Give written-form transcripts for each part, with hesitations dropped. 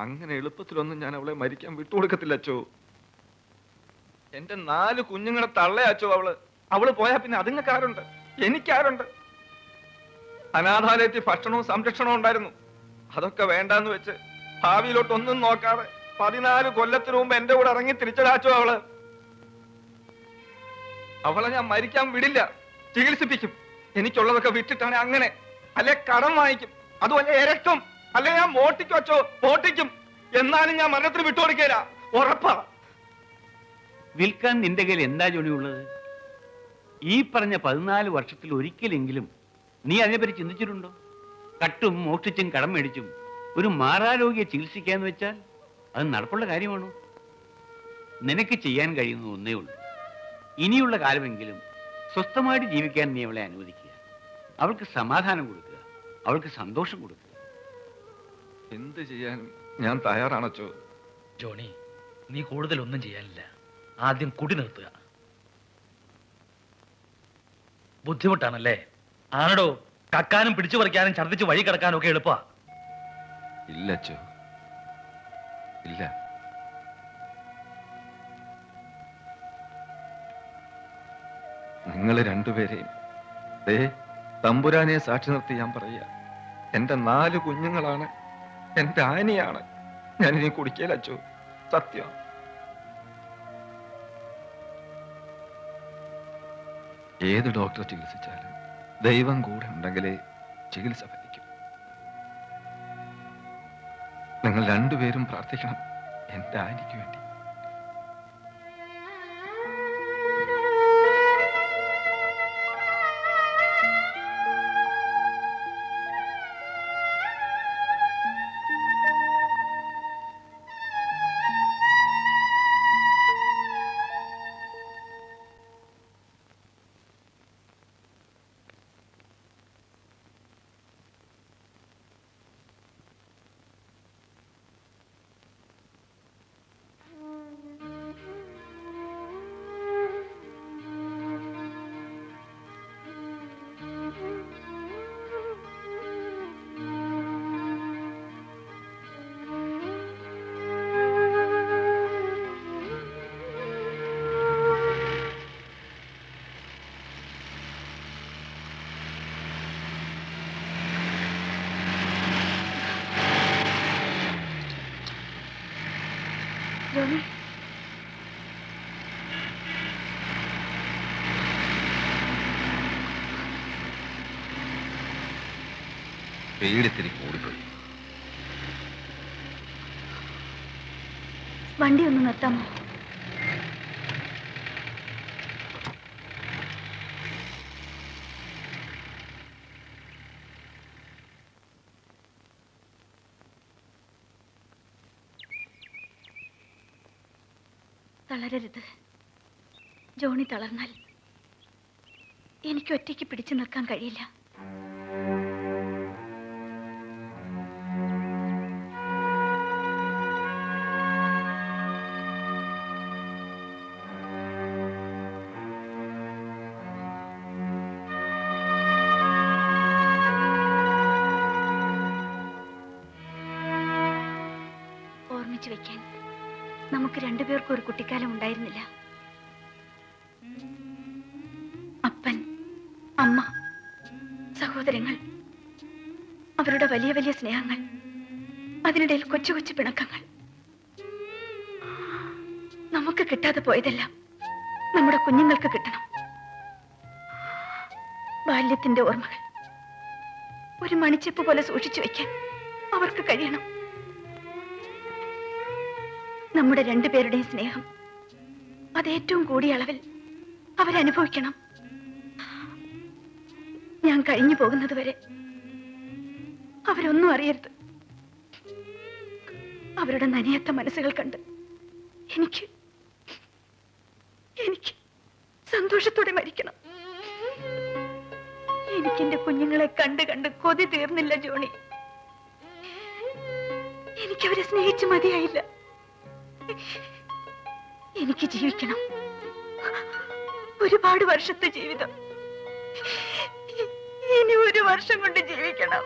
അങ്ങനെ എളുപ്പത്തിലൊന്നും ഞാൻ അവളെ മരിക്കാൻ വിട്ടുകൊടുക്കത്തില്ല അച്ചോ. എന്റെ 4 കുഞ്ഞുങ്ങളെ തള്ളയച്ചോ അവള്. അവള് പോയാ പിന്നെ അതുങ്ങൾക്കാരുണ്ട്? എനിക്കാരുണ്ട്? അനാഥാലയത്തിൽ ഭക്ഷണവും സംരക്ഷണവും ഉണ്ടായിരുന്നു. അതൊക്കെ വേണ്ടാന്ന് വെച്ച് ഭാവിയിലോട്ടൊന്നും നോക്കാതെ 14 കൊല്ലത്തിനു മുമ്പ് എന്റെ കൂടെ ഇറങ്ങി തിരിച്ചടാച്ചോ അവള്. അവളെ ഞാൻ മരിക്കാൻ വിടില്ല, ചികിത്സിപ്പിക്കും. എനിക്കുള്ളതൊക്കെ വിറ്റിട്ടാണ് അങ്ങനെ, അല്ലെ കടം വാങ്ങിക്കും, അതുപോലെ ഇരക്കും, അല്ലെ ഞാൻ മോട്ടിക്കും അച്ചോ, മോട്ടിക്കും. എന്നാലും ഞാൻ മരണത്തിന് വിട്ടുകൊടുക്കില്ല, ഉറപ്പാ. വിൽക്കാൻ നിന്റെ കയ്യിൽ എന്താ ജോലി ഉള്ളത്? ഈ പറഞ്ഞ 14 വർഷത്തിൽ ഒരിക്കലെങ്കിലും നീ അതിനെപ്പറ്റി ചിന്തിച്ചിട്ടുണ്ടോ? കട്ടും മോഷ്ടിച്ചും കടം മേടിച്ചും ഒരു മാറാരോഗ്യെ ചികിത്സിക്കാന്ന് വെച്ചാൽ അത് നടപ്പുള്ള കാര്യമാണോ? നിനക്ക് ചെയ്യാൻ കഴിയുന്ന ഒന്നേ ഉള്ളൂ. ഇനിയുള്ള കാലമെങ്കിലും സ്വസ്ഥമായിട്ട് ജീവിക്കാൻ നീ അവളെ അനുവദിക്കുക. അവൾക്ക് സമാധാനം കൊടുക്കുക, അവൾക്ക് സന്തോഷം കൊടുക്കുക. എന്ത് ചെയ്യാനും ഞാൻ തയ്യാറാണച്ചോ. ജോണി, നീ കൂടുതലൊന്നും ചെയ്യാനില്ല. ആദ്യം കുടി നിർത്തുക. ബുദ്ധിമുട്ടാണല്ലേ? ആണടോ, കക്കാനും പിടിച്ചു പറിക്കാനും ഛർദ്ദിച്ച് വഴി കിടക്കാനും ഒക്കെ എളുപ്പാ. ഇല്ലച്ചോ, ഇല്ല. നിങ്ങൾ രണ്ടുപേരെയും തമ്പുരാനെ സാക്ഷി നിർത്തി ഞാൻ പറയാ, എന്റെ 4 കുഞ്ഞുങ്ങളാണ്, എന്റെ ആനിയാണ്. ഞാനിനി കുടിക്കലച്ചോ, സത്യം. ഏത് ഡോക്ടർ ചികിത്സിച്ചാലും ദൈവം കൂടെ ഉണ്ടെങ്കിലേ ചികിത്സ ഫലിക്കും. നിങ്ങൾ രണ്ടുപേരും പ്രാർത്ഥിക്കണം എന്റെ ആനിക്ക് വേണ്ടി. പേടിത്തിരി കൂടിപ്പോയി. വണ്ടി ഒന്ന് നിർത്താമോ? തളരരുത്. ജോണി തളർന്നാൽ എനിക്ക് ഒറ്റയ്ക്ക് പിടിച്ചു നിൽക്കാൻ കഴിയില്ല. ഓർമ്മിച്ചു വെക്കാൻ നമുക്ക് രണ്ടുപേർക്കും ഒരു കുട്ടിക്കാലം ഉണ്ടായിരുന്നില്ല. അപ്പൻ, അമ്മ, സഹോദരങ്ങൾ, അവരുടെ വലിയ വലിയ സ്നേഹങ്ങൾ, അതിനിടയിൽ കൊച്ചു കൊച്ചു പിണക്കങ്ങൾ. നമുക്ക് കിട്ടാതെ പോയതെല്ലാം നമ്മുടെ കുഞ്ഞുങ്ങൾക്ക് കിട്ടണം. ബാല്യത്തിന്റെ ഓർമ്മകൾ ഒരു മണിച്ചെപ്പ് പോലെ സൂക്ഷിച്ചു വെക്കാൻ അവർക്ക് കഴിയണം. നമ്മുടെ രണ്ടുപേരുടെയും സ്നേഹം അത് ഏറ്റവും കൂടിയ അളവിൽ അവരനുഭവിക്കണം. ഞാൻ കഴിഞ്ഞു പോകുന്നത് വരെ അവരൊന്നും അറിയരുത്. അവരുടെ നനയാത്ത മനസ്സുകൾ കണ്ട് എനിക്ക് സന്തോഷത്തോടെ മരിക്കണം. എനിക്കെന്റെ കുഞ്ഞുങ്ങളെ കണ്ട് കണ്ട് കൊതി തീർന്നില്ല ജോണി. എനിക്കവരെ സ്നേഹിച്ചു മതിയായില്ല. എനിക്ക് ജീവിക്കണം. ഒരുപാട് വർഷത്തെ ജീവിതം ഇനി 1 വർഷം കൊണ്ട് ജീവിക്കണം.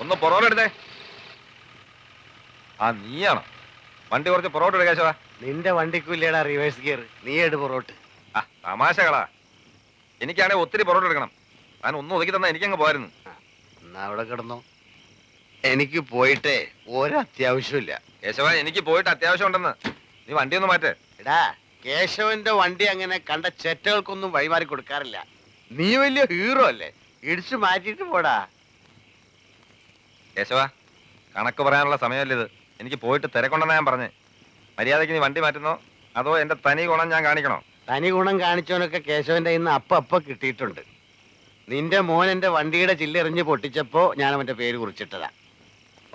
ഒന്ന് പൊറോട്ട എടുത്തേ. ആ നീയാണോ? വണ്ടി കുറച്ച് പൊറോട്ട എടുക്ക കേശവ. നിന്റെ വണ്ടിക്കില്ലേടാ റിവേഴ്സ് ഗിയർ, നീ എടു പൊറോട്ട്. ആ തമാശകളാ. എനിക്കാണെങ്കിൽ ഒത്തിരി പൊറോട്ട എടുക്കണം. ഞാൻ ഒന്നും ഒതുക്കി തന്നാ എനിക്കങ്ങ് പോയിരുന്നു. എന്നാ അവിടെ കിടന്നോ. എനിക്ക് പോയിട്ട് ഒരത്യാവശ്യമില്ല. കേശവ എനിക്ക് പോയിട്ട് അത്യാവശ്യം ഉണ്ടെന്ന്. നീ വണ്ടി ഒന്ന് മാറ്റേ. എടാ, കേശവന്റെ വണ്ടി അങ്ങനെ കണ്ട ചെറ്റകൾക്കൊന്നും വഴിമാറി കൊടുക്കാറില്ല. നീ വലിയ ഹീറോ അല്ലേ, ഇടിച്ചു മാറ്റിട്ട് പോടാ. കേശവ കണക്ക് പറയാനുള്ള സമയമല്ല ഇത്. എനിക്ക് പോയിട്ട് തിരക്കൊണ്ടെന്നാ ഞാൻ പറഞ്ഞേ. മര്യാദയ്ക്ക് നീ വണ്ടി മാറ്റുന്നോ അതോ എന്റെ തനി ഗുണം ഞാൻ കാണിക്കണോ? തനി ഗുണം കാണിച്ചവനൊക്കെ കേശവന്റെ ഇന്ന് അപ്പ കിട്ടിയിട്ടുണ്ട്. നിന്റെ മോൻ എന്റെ വണ്ടിയുടെ ചില്ലെറിഞ്ഞ് പൊട്ടിച്ചപ്പോ ഞാൻ അവന്റെ പേര് കുറിച്ചിട്ടതാ.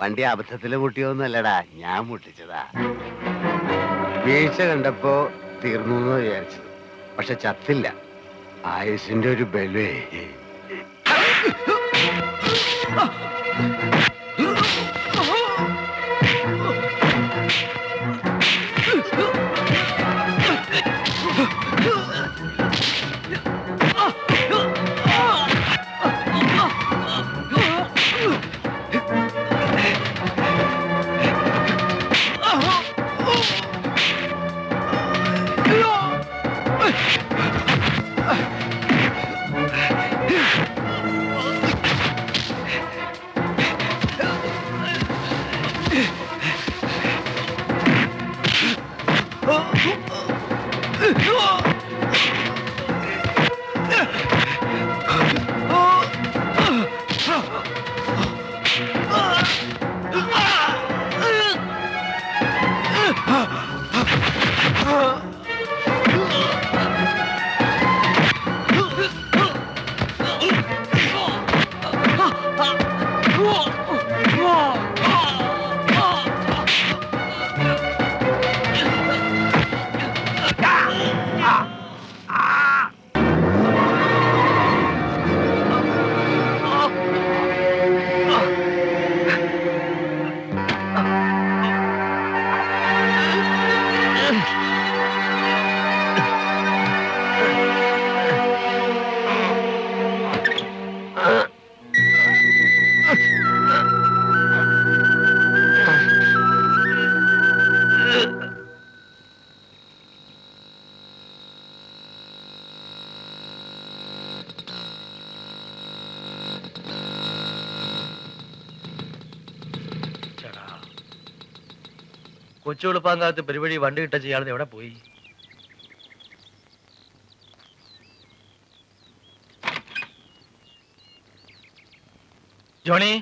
വണ്ടി അബദ്ധത്തില് മുട്ടിയൊന്നുമല്ലടാ, ഞാൻ മുട്ടിച്ചതാ. വീഴ്ച കണ്ടപ്പോ തീർന്നു എന്ന് വിചാരിച്ചത്, പക്ഷെ ചത്തില്ല. ആയുസിന്റെ ഒരു ബലേ. കൊച്ചുവെളുപ്പാങ്കാലത്ത് പരിപാടി വണ്ടി കിട്ട ചെയ്യാതെ എവിടെ പോയി? ജോണി,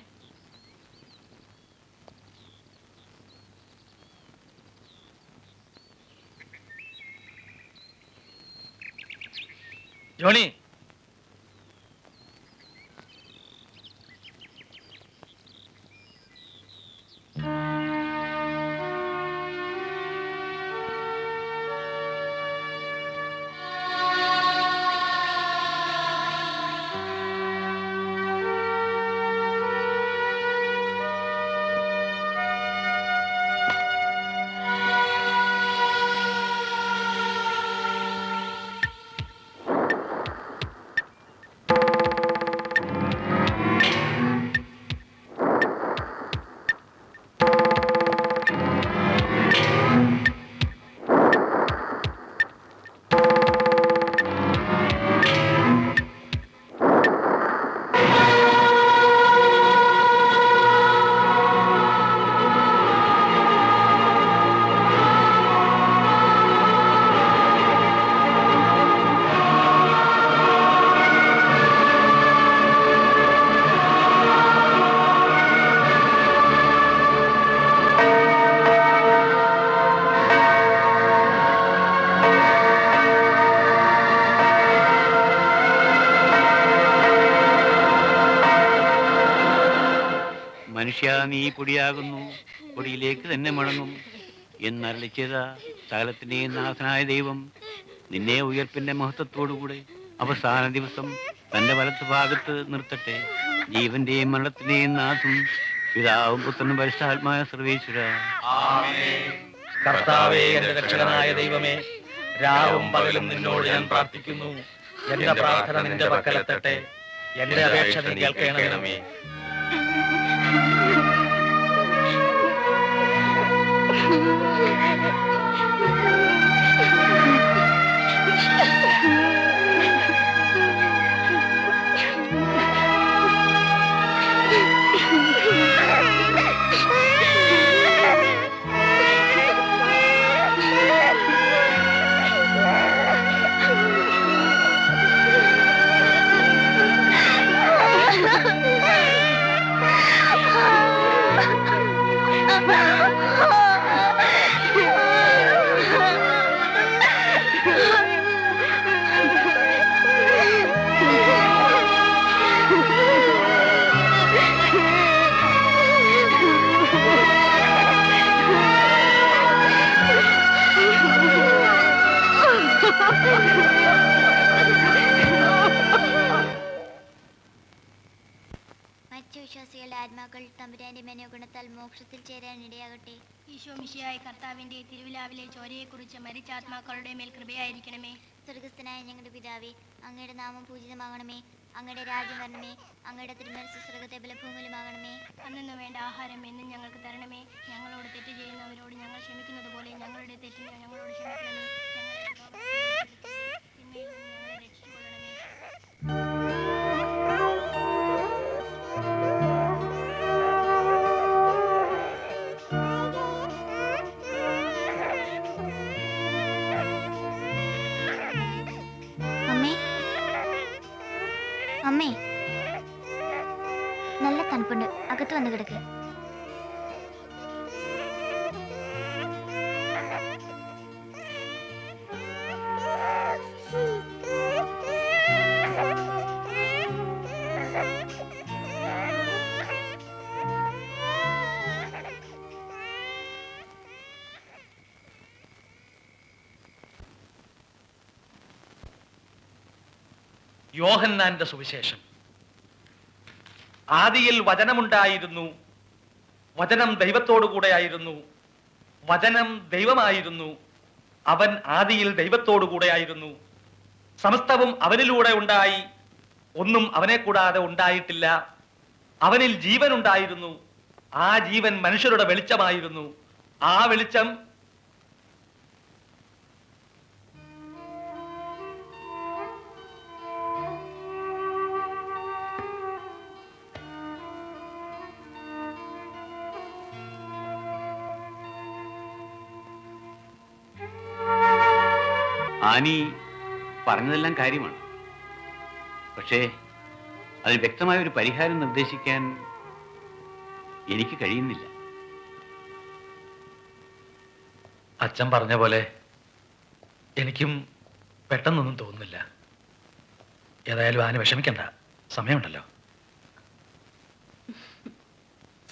ജോണി, മനുഷ്യ നീ പൊടിയാകുന്നു, പൊടിയിലേക്ക് തന്നെ മടങ്ങും എന്നരളിച്ചത സകലത്തിന്റെയും നാഥനായ ദൈവം നിന്നെ ഉയർപ്പിന്റെ മഹത്വത്തോടുകൂടെ അവസാന ദിവസം തന്റെ വലത്ത് ഭാഗത്ത് നിർത്തട്ടെ. ജീവന്റെയും മരണത്തിന്റെയും നാഥും പിതാവും പുത്രനും പരിശുദ്ധാത്മായ സർവേശ്വര. കർത്താവേ, എന്റെ രക്ഷകനായ ദൈവമേ, രാവും പകലും നിന്നോട് ഞാൻ പ്രാർത്ഥിക്കുന്നു. എന്റെ പ്രാർത്ഥന നിന്റെ പക്കലെത്തട്ടെ. എന്റെ അപേക്ഷ നീ കേൾക്കണമേ. മറ്റു വിശ്വാസികളുടെ ആത്മാക്കൾ തമ്പുരാന്റെ മനോഗുണത്താൽ മോക്ഷത്തിൽ ചേരാൻ ഇടയാകട്ടെ. ഈശോ മിശിഹായ കർത്താവിന്റെ തിരുവിലാവിലെ ചോരയെക്കുറിച്ച് മരിച്ച ആത്മാക്കളുടെ മേൽ കൃപയായിരിക്കണമേ. സ്വർഗസ്ഥനായ ഞങ്ങളുടെ പിതാവേ, അങ്ങയുടെ നാമം പൂജിതമാകണമേ. അങ്ങയുടെ രാജ്യം വരണമേ. അങ്ങയുടെ തിരുമനസ്സ് സ്വർഗത്തെ പോലെ ഭൂമിയിലുമാകണമേ. അന്നു വേണ്ട ആഹാരം എന്നും ഞങ്ങൾക്ക് തരണമേ. ഞങ്ങളോട് തെറ്റ് ചെയ്യുന്നവരോട് ഞങ്ങൾ ക്ഷമിക്കുന്നത് പോലെ ഞങ്ങളുടെ തെറ്റിനെ ഞങ്ങളോട് ക്ഷമിക്കണമേ. തിന്മയിൽ നിന്ന് ഞങ്ങളെ രക്ഷിച്ചുകൊള്ളണമേ. അമ്മേ, നല്ല തണുപ്പുണ്ട്, അകത്ത് വന്ന് കിടക്ക്. യോഹന്നാന്റെ സുവിശേഷം. ആദിയിൽ വചനമുണ്ടായിരുന്നു, വചനം ദൈവത്തോടു കൂടെയായിരുന്നു, വചനം ദൈവമായിരുന്നു, അവൻ ആദിയിൽ ദൈവത്തോടു കൂടെയായിരുന്നു. സമസ്തവും അവനിലൂടെ ഉണ്ടായി, ഒന്നും അവനെ കൂടാതെ ഉണ്ടായിട്ടില്ല. അവനിൽ ജീവൻ ഉണ്ടായിരുന്നു, ആ ജീവൻ മനുഷ്യരുടെ വെളിച്ചമായിരുന്നു. ആ വെളിച്ചം ആനി പറഞ്ഞതെല്ലാം കാര്യമാണ്. പക്ഷേ അതിന് വ്യക്തമായ ഒരു പരിഹാരം നിർദ്ദേശിക്കാൻ എനിക്ക് കഴിയുന്നില്ല. അച്ഛൻ പറഞ്ഞ പോലെ എനിക്കും പെട്ടെന്നൊന്നും തോന്നുന്നില്ല. ഏതായാലും ആന വിഷമിക്കണ്ട, സമയമുണ്ടല്ലോ.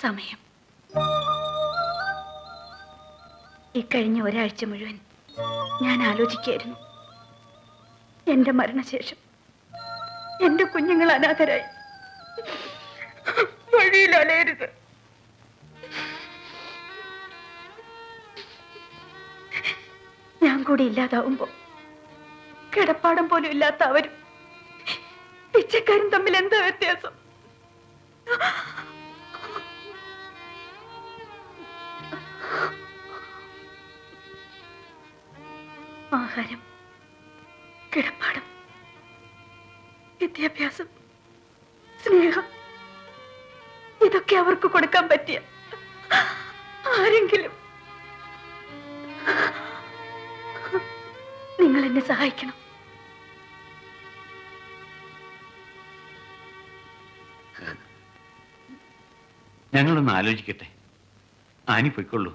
സമയം ഇക്കഴിഞ്ഞ ഒരാഴ്ച മുഴുവൻ ഞാൻ ആലോചിക്കായിരുന്നു, എന്റെ മരണശേഷം എന്റെ കുഞ്ഞുങ്ങൾ അനാഥരായി വഴിയിൽ അലയരുത്. ഞാൻ കൂടി ഇല്ലാതാവുമ്പോ കിടപ്പാടം പോലും ഇല്ലാത്ത അവരും പിച്ചക്കാരും തമ്മിൽ എന്താ വ്യത്യാസം? ആഹാരം, കിടപ്പാടം, വിദ്യാഭ്യാസം, സ്നേഹം, ഇതൊക്കെ അവർക്ക് കൊടുക്കാൻ പറ്റിയ ആരെങ്കിലും നിങ്ങൾ എന്നെ സഹായിക്കണം. ഞങ്ങളൊന്ന് ആലോചിക്കട്ടെ. ആനി പൊയ്ക്കൊള്ളൂ.